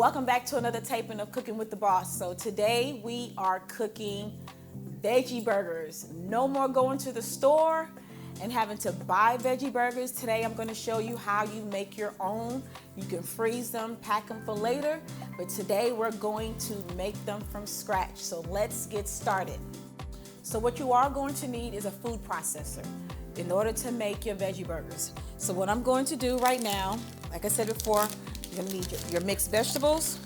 Welcome back to another taping of Cooking with the Boss. So today we are cooking veggie burgers. No more going to the store and having to buy veggie burgers. Today I'm going to show you how you make your own. You can freeze them, pack them for later, but today we're going to make them from scratch. So let's get started. So what you are going to need is a food processor in order to make your veggie burgers. So what I'm going to do right now, like I said before, you're going to need your mixed vegetables.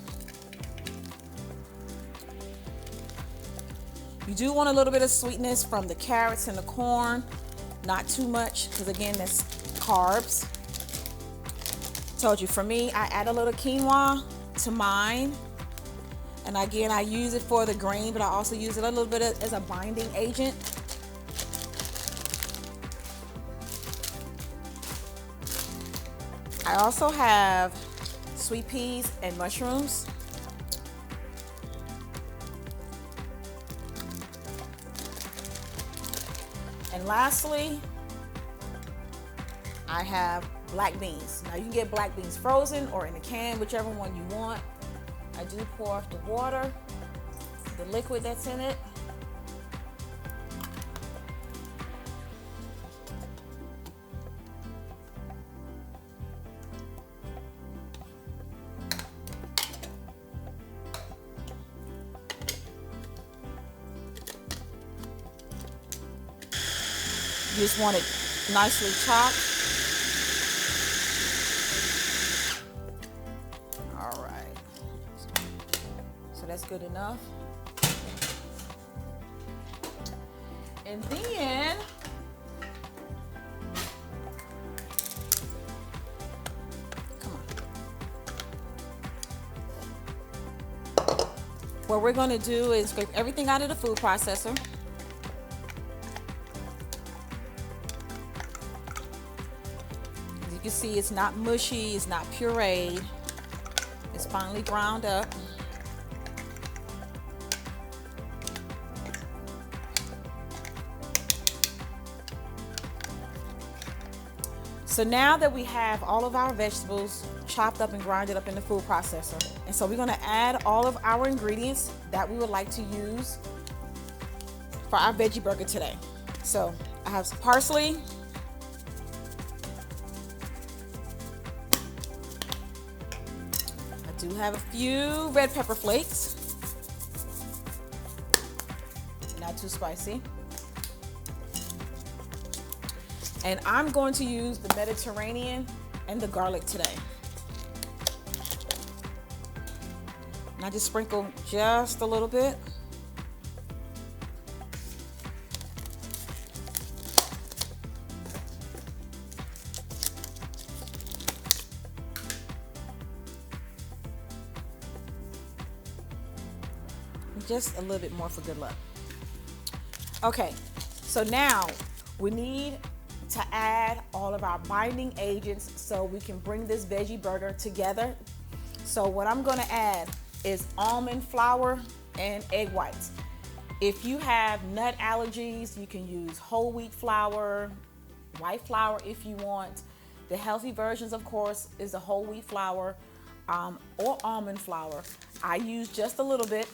You do want a little bit of sweetness from the carrots and the corn, not too much, because again, that's carbs. Told you, for me, I add a little quinoa to mine. And again, I use it for the grain, but I also use it a little bit as a binding agent. I also have sweet peas and mushrooms. And lastly, I have black beans. Now you can get black beans frozen or in a can, whichever one you want. I do pour off the water, the liquid that's in it. You just want it nicely chopped. All right. So that's good enough. And then what we're going to do is scrape everything out of the food processor. You see, it's not mushy, it's not pureed, it's finely ground up. So now that we have all of our vegetables chopped up and grinded up in the food processor, and so we're going to add all of our ingredients that we would like to use for our veggie burger today. So I have some parsley. Do have a few red pepper flakes, not too spicy, and I'm going to use the Mediterranean and the garlic today. And I just sprinkle just a little bit. Just a little bit more for good luck. Okay, so now we need to add all of our binding agents so we can bring this veggie burger together. So what I'm going to add is almond flour and egg whites. If you have nut allergies, you can use whole wheat flour, white flour if you want. The healthy versions, of course, is the whole wheat flour or almond flour. I use just a little bit,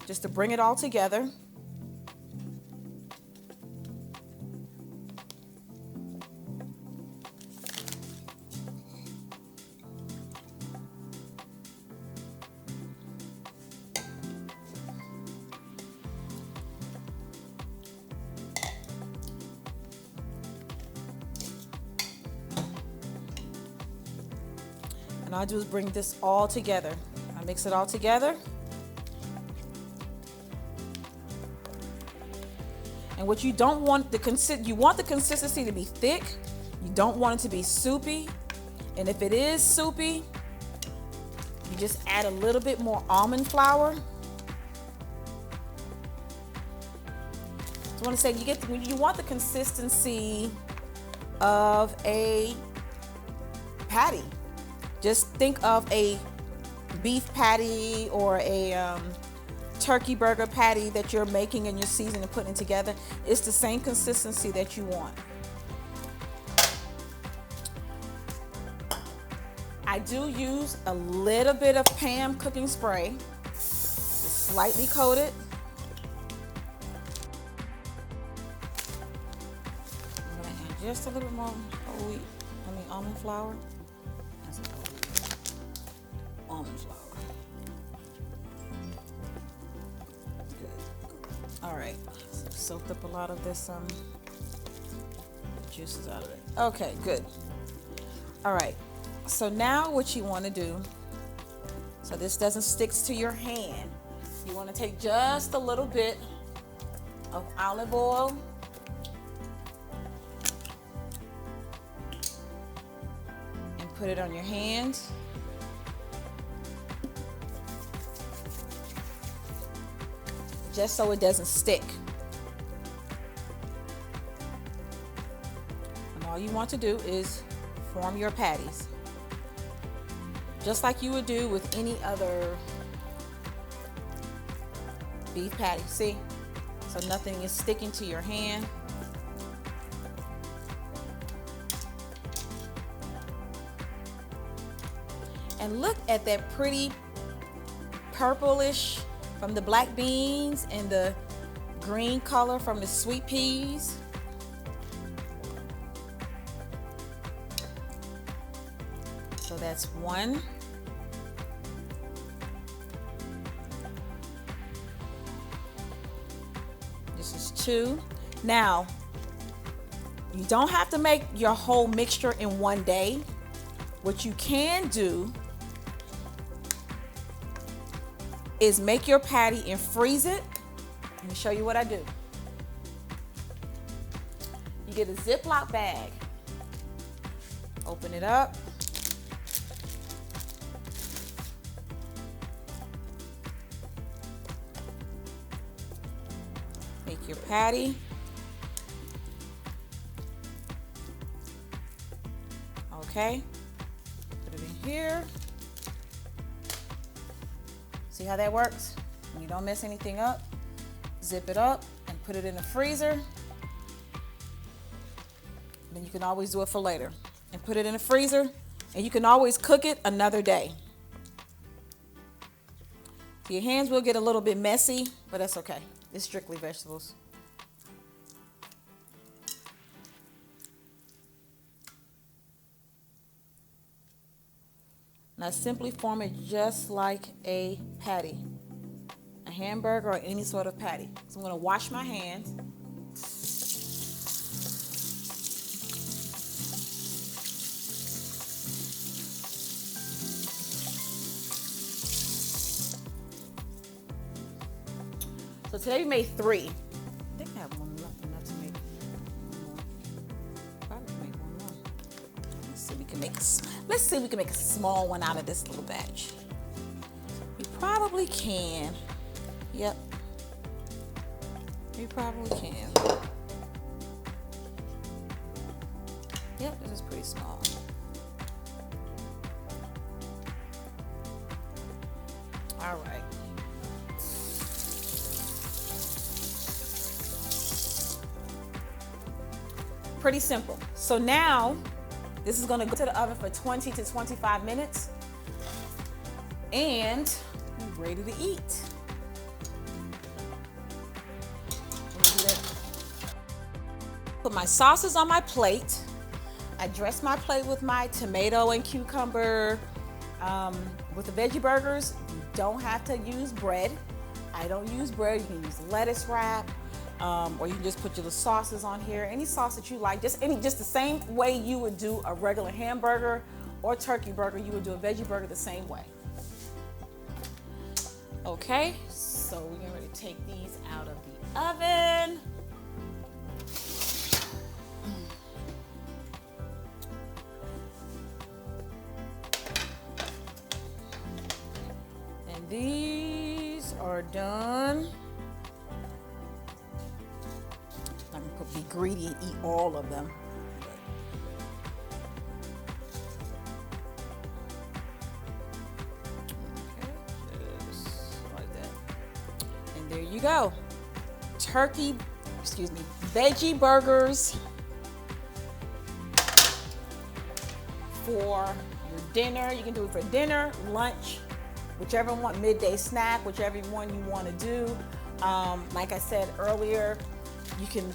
just to bring it all together. And all I do is bring this all together. I mix it all together. And what you don't want, you want the consistency to be thick. You don't want it to be soupy. And if it is soupy, you just add a little bit more almond flour. So I want to say you want the consistency of a patty. Just think of a beef patty or a turkey burger patty that you're making and you're seasoning and putting together. It's the same consistency that you want. I do use a little bit of Pam cooking spray, just slightly coated. I'm gonna add just a little bit more almond flour. That's almond flour. Good. All right, soaked up a lot of this juices out of it. Okay, good. All right. So now what you want to do, so this doesn't stick to your hand, you want to take just a little bit of olive oil and put it on your hands. Just so it doesn't stick. And all you want to do is form your patties, just like you would do with any other beef patty. See? So nothing is sticking to your hand. And look at that pretty purplish from the black beans and the green color from the sweet peas. So that's one. This is two. Now, you don't have to make your whole mixture in one day. What you can do is make your patty and freeze it. Let me show you what I do. You get a Ziploc bag, open it up. Make your patty. Okay, put it in here. See how that works? And you don't mess anything up. Zip it up and put it in the freezer. Then you can always do it for later. And put it in the freezer, and you can always cook it another day. So your hands will get a little bit messy, but that's okay. It's strictly vegetables. Now simply form it just like a patty, a hamburger or any sort of patty. So I'm going to wash my hands. So today we made 3. I think I have one left enough to make one more. Probably make one more. Let's see if we can make a small one out of this little batch. We probably can. Yep. We probably can. Yep, this is pretty small. All right. Pretty simple. So now this is going to go to the oven for 20 to 25 minutes and we're ready to eat. Put my sauces on my plate. I dress my plate with my tomato and cucumber. With the veggie burgers, you don't have to use bread. I don't use bread. You can use lettuce wrap. Or you can just put your sauces on here, any sauce that you like, just the same way you would do a regular hamburger or turkey burger, you would do a veggie burger the same way. Okay, so we're getting ready to take these out of the oven. And these are done. I'm gonna be greedy and eat all of them. Okay, just like that. And there you go. Veggie burgers for your dinner. You can do it for dinner, lunch, whichever one, midday snack, whichever one you want to do. Like I said earlier, you can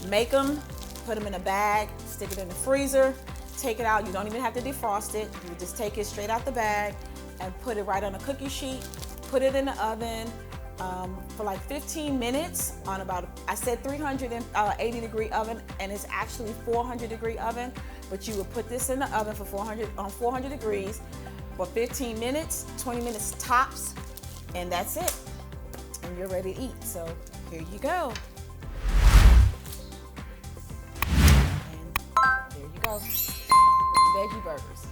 make them, put them in a bag, stick it in the freezer, take it out. You don't even have to defrost it. You just take it straight out the bag and put it right on a cookie sheet, put it in the oven for like 15 minutes on about, I said 380 degree oven, and it's actually 400 degree oven, but you would put this in the oven for 400 degrees for 15 minutes, 20 minutes tops, and that's it. And you're ready to eat. So here you go. And there you go. Veggie burgers.